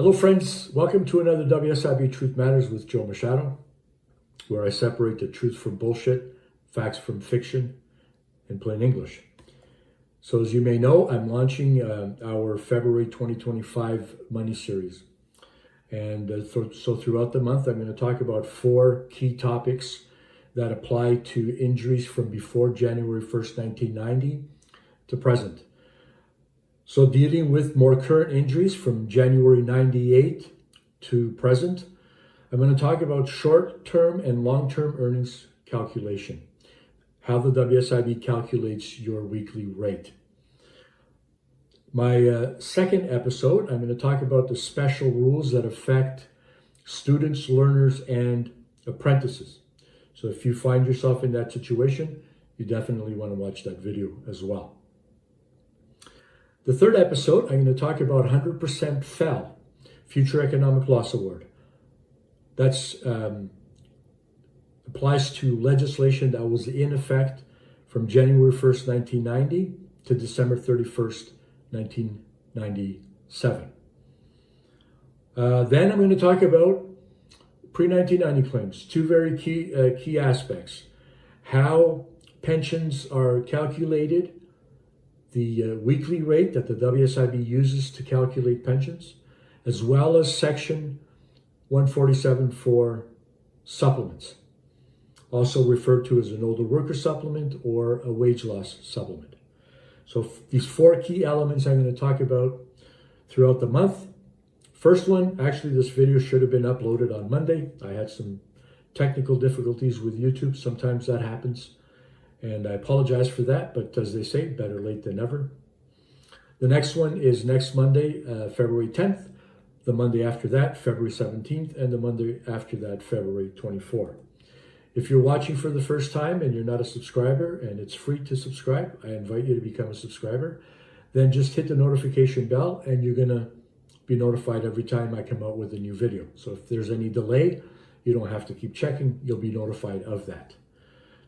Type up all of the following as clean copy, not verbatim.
Hello friends, welcome to another WSIB Truth Matters with Joe Machado, where I separate the truth from bullshit, facts from fiction, in plain English. So as you may know, I'm launching our February 2025 Money Series. And so throughout the month, I'm going to talk about 4 key topics that apply to injuries from before January 1st, 1990 to present. So dealing with more current injuries from January 98 to present, I'm going to talk about short-term and long-term earnings calculation, how the WSIB calculates your weekly rate. My second episode, I'm going to talk about the special rules that affect students, learners, and apprentices. So if you find yourself in that situation, you definitely want to watch that video as well. The third episode, I'm going to talk about 100% FEL, Future Economic Loss Award. That's applies to legislation that was in effect from January 1st, 1990 to December 31st, 1997. Then I'm going to talk about pre-1990 claims, 2 very key aspects. How pensions are calculated, the weekly rate that the WSIB uses to calculate pensions, as well as Section 147 for supplements, also referred to as an older worker supplement or a wage loss supplement. So these 4 key elements I'm going to talk about throughout the month. First one, actually this video should have been uploaded on Monday. I had some technical difficulties with YouTube. Sometimes that happens. And I apologize for that, but as they say, better late than never. The next one is next Monday, February 10th. The Monday after that, February 17th. And the Monday after that, February 24th. If you're watching for the first time and you're not a subscriber and it's free to subscribe, I invite you to become a subscriber. Then just hit the notification bell and you're going to be notified every time I come out with a new video. So if there's any delay, you don't have to keep checking. You'll be notified of that.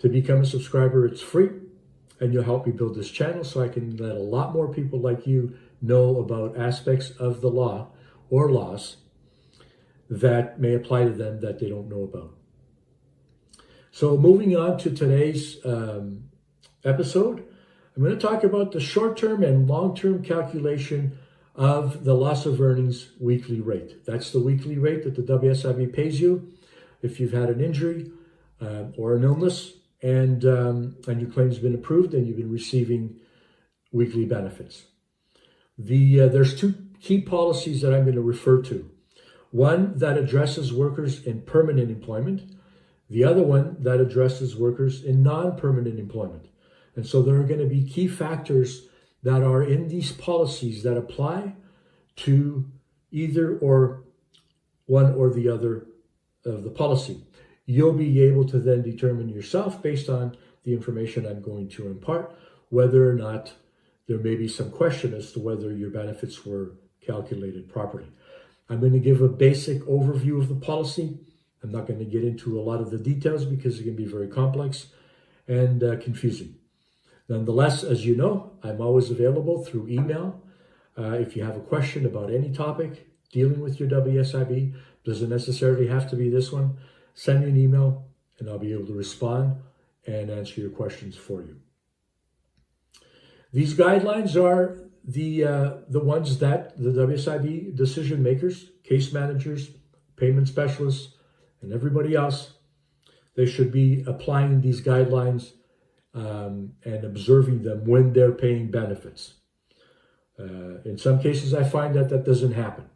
To become a subscriber, it's free, and you'll help me build this channel so I can let a lot more people like you know about aspects of the law or laws that may apply to them that they don't know about. So moving on to today's episode, I'm going to talk about the short-term and long-term calculation of the loss of earnings weekly rate. That's the weekly rate that the WSIB pays you if you've had an injury or an illness, and your claim's been approved and you've been receiving weekly benefits. There's 2 key policies that I'm going to refer to. One that addresses workers in permanent employment. The other one that addresses workers in non-permanent employment. And so there are going to be key factors that are in these policies that apply to either or one or the other of the policy. You'll be able to then determine yourself, based on the information I'm going to impart, whether or not there may be some question as to whether your benefits were calculated properly. I'm going to give a basic overview of the policy. I'm not going to get into a lot of the details because it can be very complex and confusing. Nonetheless, as you know, I'm always available through email. If you have a question about any topic dealing with your WSIB, doesn't necessarily have to be this one. Send me an email and I'll be able to respond and answer your questions for you. These guidelines are the ones that the WSIB decision makers, case managers, payment specialists, and everybody else, they should be applying these guidelines and observing them when they're paying benefits. In some cases, I find that that doesn't happen.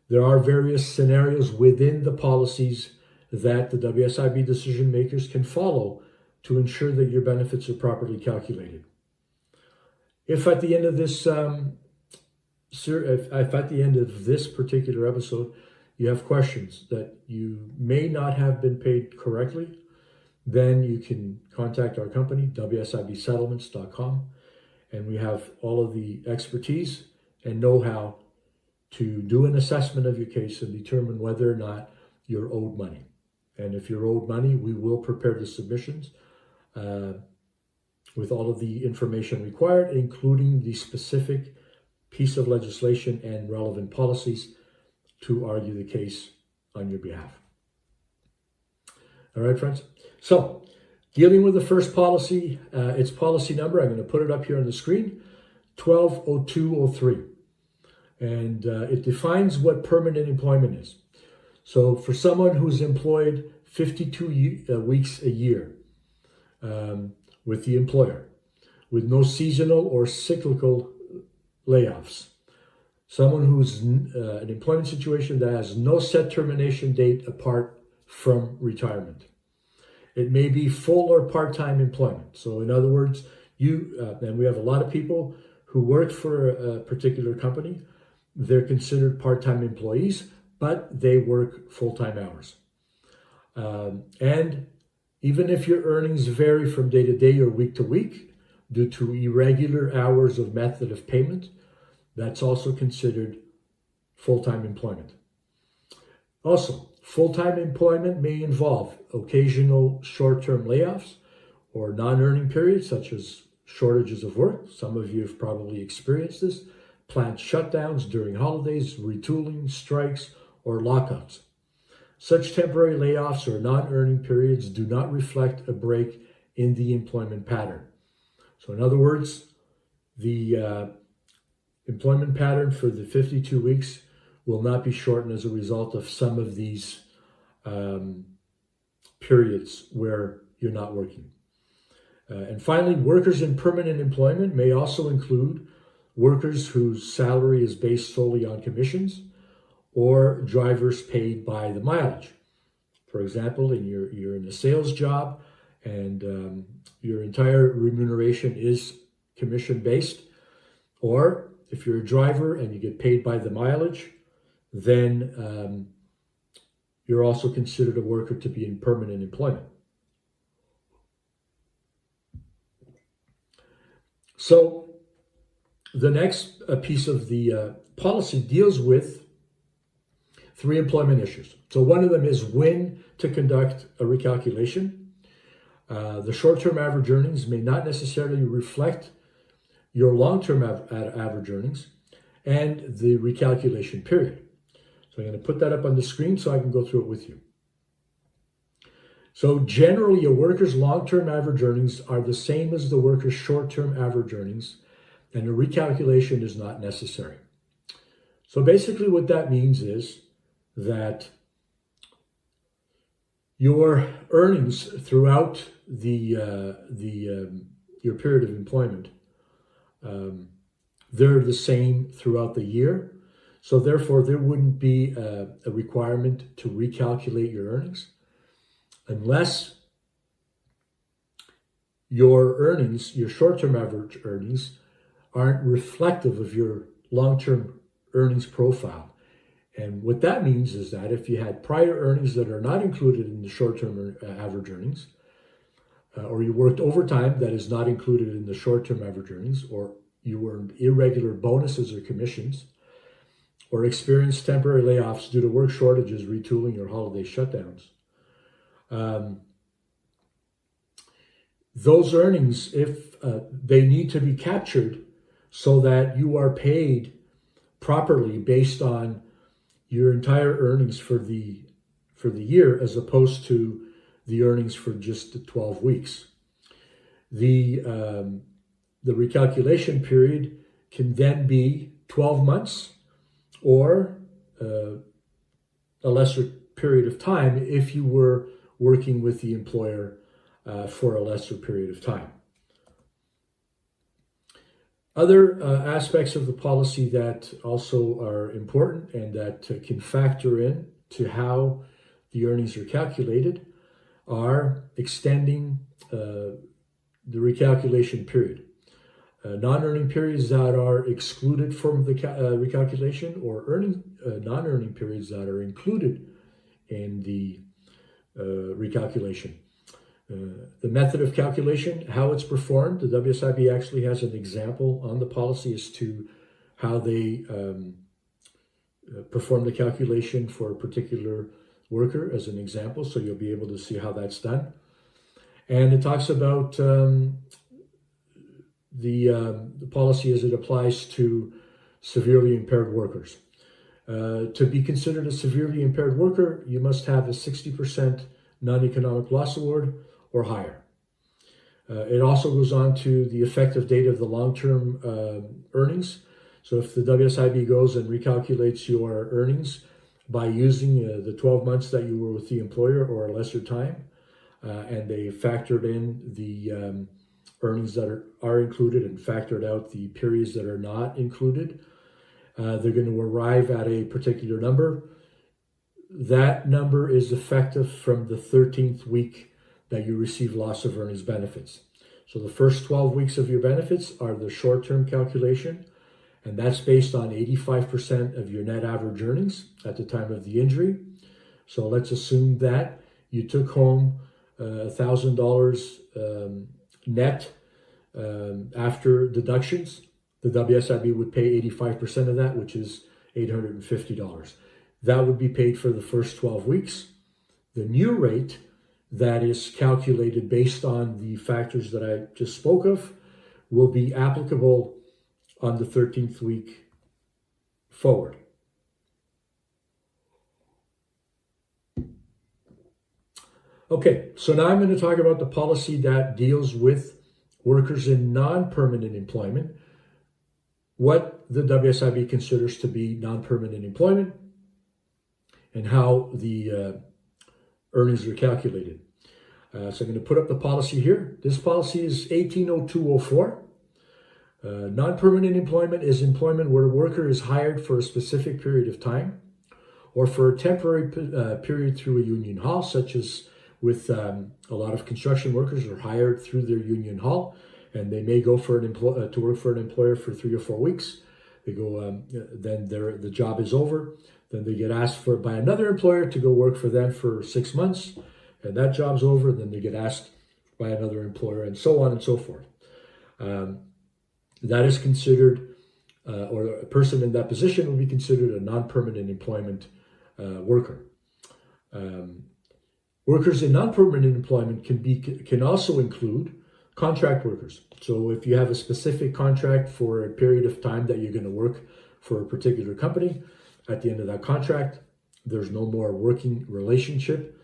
There are various scenarios within the policies that the WSIB decision makers can follow to ensure that your benefits are properly calculated. If at the end of this particular episode you have questions that you may not have been paid correctly, then you can contact our company, WSIBsettlements.com, and we have all of the expertise and know-how to do an assessment of your case and determine whether or not you're owed money. And if you're owed money, we will prepare the submissions with all of the information required, including the specific piece of legislation and relevant policies to argue the case on your behalf. All right, friends. So, dealing with the first policy, its policy number, I'm going to put it up here on the screen, 120203. And it defines what permanent employment is. So for someone who's employed 52 weeks a year with the employer, with no seasonal or cyclical layoffs, someone who's an employment situation that has no set termination date apart from retirement. It may be full or part-time employment. So in other words, and we have a lot of people who work for a particular company. They're considered part-time employees, but they work full-time hours. And even if your earnings vary from day to day or week to week due to irregular hours of method of payment, that's also considered full-time employment. Also, full-time employment may involve occasional short-term layoffs or non-earning periods, such as shortages of work. Some of you have probably experienced this. Plant shutdowns during holidays, retooling, strikes, or lockouts. Such temporary layoffs or non-earning periods do not reflect a break in the employment pattern. So in other words, the employment pattern for the 52 weeks will not be shortened as a result of some of these periods where you're not working. And finally, workers in permanent employment may also include workers whose salary is based solely on commissions or drivers paid by the mileage. For example, you're in a sales job and your entire remuneration is commission-based, or if you're a driver and you get paid by the mileage, then you're also considered a worker to be in permanent employment. So the next piece of the policy deals with 3 employment issues. So one of them is when to conduct a recalculation. The short-term average earnings may not necessarily reflect your long-term average earnings and the recalculation period. So I'm going to put that up on the screen so I can go through it with you. So generally, a worker's long-term average earnings are the same as the worker's short-term average earnings, and a recalculation is not necessary. So basically what that means is that your earnings throughout your period of employment, they're the same throughout the year. So therefore, there wouldn't be a requirement to recalculate your earnings unless your earnings, your short-term average earnings, aren't reflective of your long-term earnings profile. And what that means is that if you had prior earnings that are not included in the short-term average earnings, or you worked overtime that is not included in the short-term average earnings, or you earned irregular bonuses or commissions, or experienced temporary layoffs due to work shortages, retooling, or holiday shutdowns, those earnings, if they need to be captured so that you are paid properly based on your entire earnings for the year, as opposed to the earnings for just the 12 weeks. The recalculation period can then be 12 months or a lesser period of time if you were working with the employer for a lesser period of time. Other aspects of the policy that also are important and that can factor in to how the earnings are calculated are extending the recalculation period. Non-earning periods that are excluded from the recalculation, or non-earning periods that are included in the recalculation. The method of calculation, how it's performed, the WSIB actually has an example on the policy as to how they perform the calculation for a particular worker as an example, so you'll be able to see how that's done. And it talks about the policy as it applies to severely impaired workers. To be considered a severely impaired worker, you must have a 60% non-economic loss award or higher. It also goes on to the effective date of the long-term earnings. So if the WSIB goes and recalculates your earnings by using the 12 months that you were with the employer or a lesser time, and they factored in the earnings that are included and factored out the periods that are not included, they're going to arrive at a particular number. That number is effective from the 13th week that you receive loss of earnings benefits. So the first 12 weeks of your benefits are the short-term calculation, and that's based on 85% of your net average earnings at the time of the injury. So let's assume that you took home $1,000 net after deductions. The WSIB would pay 85% of that, which is $850. That would be paid for the first 12 weeks. The new rate that is calculated based on the factors that I just spoke of will be applicable on the 13th week forward. Okay, so now I'm going to talk about the policy that deals with workers in non-permanent employment, what the WSIB considers to be non-permanent employment, and how the earnings are calculated. So I'm going to put up the policy here. This policy is 180204. Non-permanent employment is employment where a worker is hired for a specific period of time or for a temporary period through a union hall, such as with a lot of construction workers are hired through their union hall, and they may go for to work for an employer for 3 or 4 weeks. They go, then the job is over. Then they get asked by another employer to go work for them for 6 months, and that job's over. Then they get asked by another employer, and so on and so forth. That is considered, or a person in that position will be considered a non-permanent employment worker. Workers in non-permanent employment can also include contract workers. So if you have a specific contract for a period of time that you're going to work for a particular company, at the end of that contract, there's no more working relationship,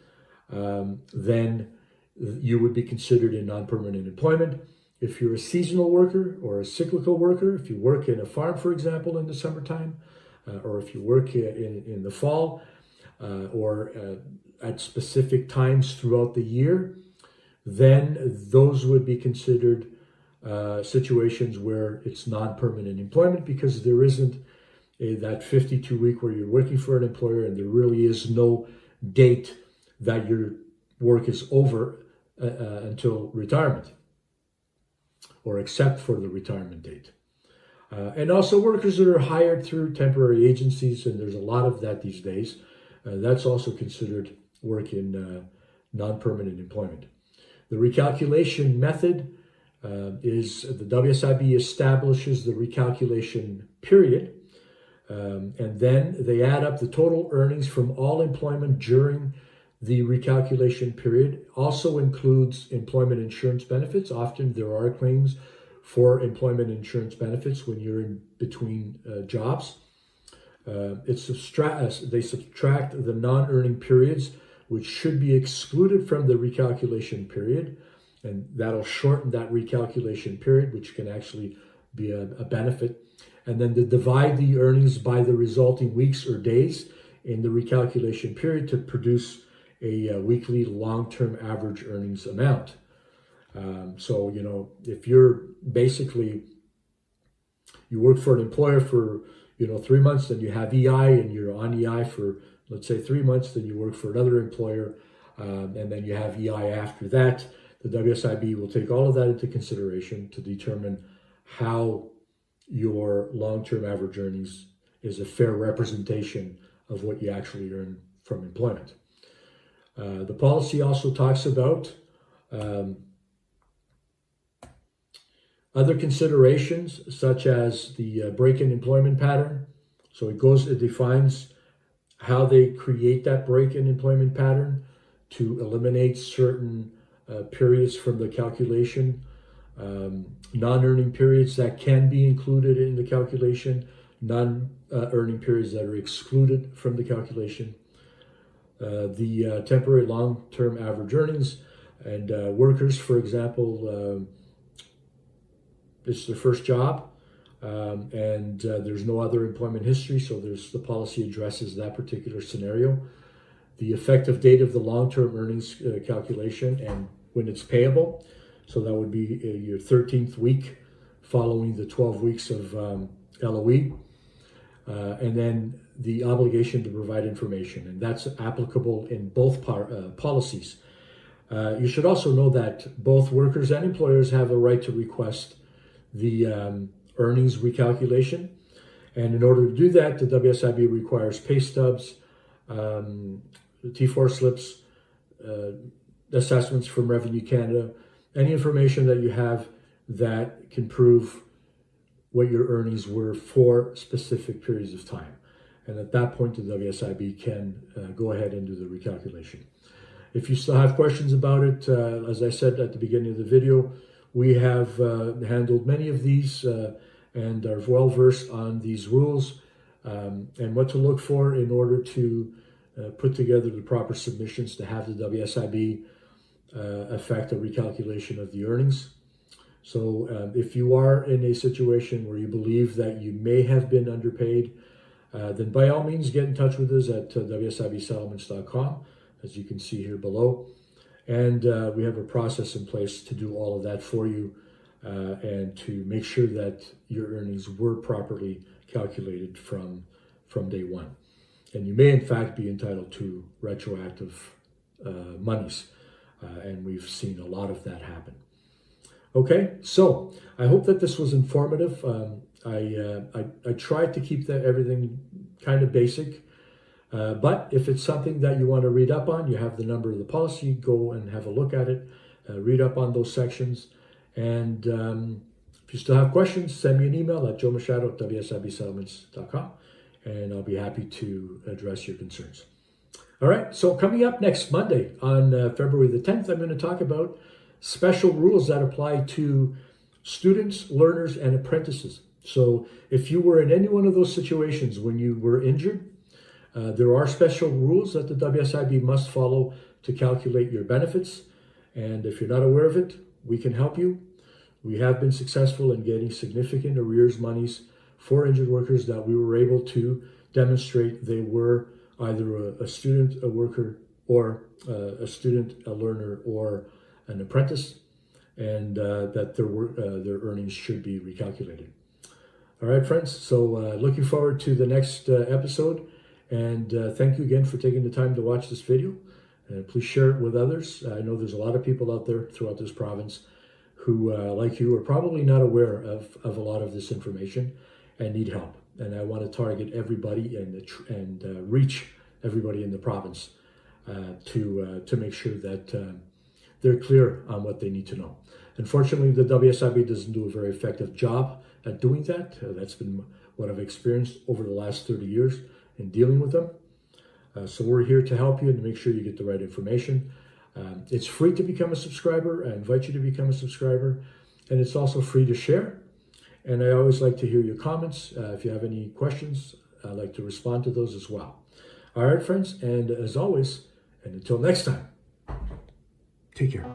then you would be considered in non-permanent employment. If you're a seasonal worker or a cyclical worker, if you work in a farm, for example, in the summertime, or if you work in the fall, or at specific times throughout the year, then those would be considered situations where it's non-permanent employment, because there isn't that 52-week where you're working for an employer and there really is no date that your work is over until retirement, or except for the retirement date. And also workers that are hired through temporary agencies, and there's a lot of that these days. That's also considered work in non-permanent employment. The recalculation method is the WSIB establishes the recalculation period, and then they add up the total earnings from all employment during the recalculation period. Also includes employment insurance benefits. Often there are claims for employment insurance benefits when you're in between jobs. They subtract the non-earning periods, which should be excluded from the recalculation period, and that'll shorten that recalculation period, which can actually be a benefit. And then they divide the earnings by the resulting weeks or days in the recalculation period to produce a weekly long-term average earnings amount. So, if you're basically, you work for an employer for 3 months, then you have EI and you're on EI for, let's say, 3 months, then you work for another employer, and then you have EI after that. The WSIB will take all of that into consideration to determine how your long-term average earnings is a fair representation of what you actually earn from employment. The policy also talks about other considerations, such as the break in employment pattern. So it defines how they create that break in employment pattern to eliminate certain periods from the calculation, non-earning periods that can be included in the calculation, non-earning periods that are excluded from the calculation, the temporary long-term average earnings, and workers, for example, it's their first job, and there's no other employment history, so the policy addresses that particular scenario. The effective date of the long-term earnings calculation and when it's payable, so that would be your 13th week following the 12 weeks of LOE, and then the obligation to provide information, and that's applicable in both policies. You should also know that both workers and employers have a right to request the earnings recalculation, and in order to do that, the WSIB requires pay stubs, T4 slips, assessments from Revenue Canada, any information that you have that can prove what your earnings were for specific periods of time. And at that point, the WSIB can go ahead and do the recalculation. If you still have questions about it, as I said at the beginning of the video, we have handled many of these and are well versed on these rules and what to look for in order to put together the proper submissions to have the WSIB affect a recalculation of the earnings. So if you are in a situation where you believe that you may have been underpaid, then by all means get in touch with us at WSIBsettlements.com, as you can see here below. And we have a process in place to do all of that for you and to make sure that your earnings were properly calculated from day one. And you may in fact be entitled to retroactive monies. And we've seen a lot of that happen. Okay, so I hope that this was informative. I tried to keep everything kind of basic, but if it's something that you want to read up on, you have the number of the policy, go and have a look at it, read up on those sections, and if you still have questions, send me an email at joemachado@wsibsettlements.com, and I'll be happy to address your concerns. All right, so coming up next Monday on February the 10th, I'm going to talk about special rules that apply to students, learners, and apprentices. So if you were in any one of those situations when you were injured, there are special rules that the WSIB must follow to calculate your benefits. And if you're not aware of it, we can help you. We have been successful in getting significant arrears monies for injured workers that we were able to demonstrate they were either a student, a worker, or a student, a learner, or an apprentice, and that their earnings should be recalculated. All right, friends, so looking forward to the next episode, and thank you again for taking the time to watch this video. Please share it with others. I know there's a lot of people out there throughout this province who, like you, are probably not aware of a lot of this information and need help. And I want to target everybody and reach everybody in the province to make sure that they're clear on what they need to know. Unfortunately, the WSIB doesn't do a very effective job at doing that. That's been what I've experienced over the last 30 years in dealing with them. So we're here to help you and to make sure you get the right information. It's free to become a subscriber. I invite you to become a subscriber. And it's also free to share. And I always like to hear your comments. If you have any questions, I'd like to respond to those as well. All right, friends. And as always, and until next time, take care.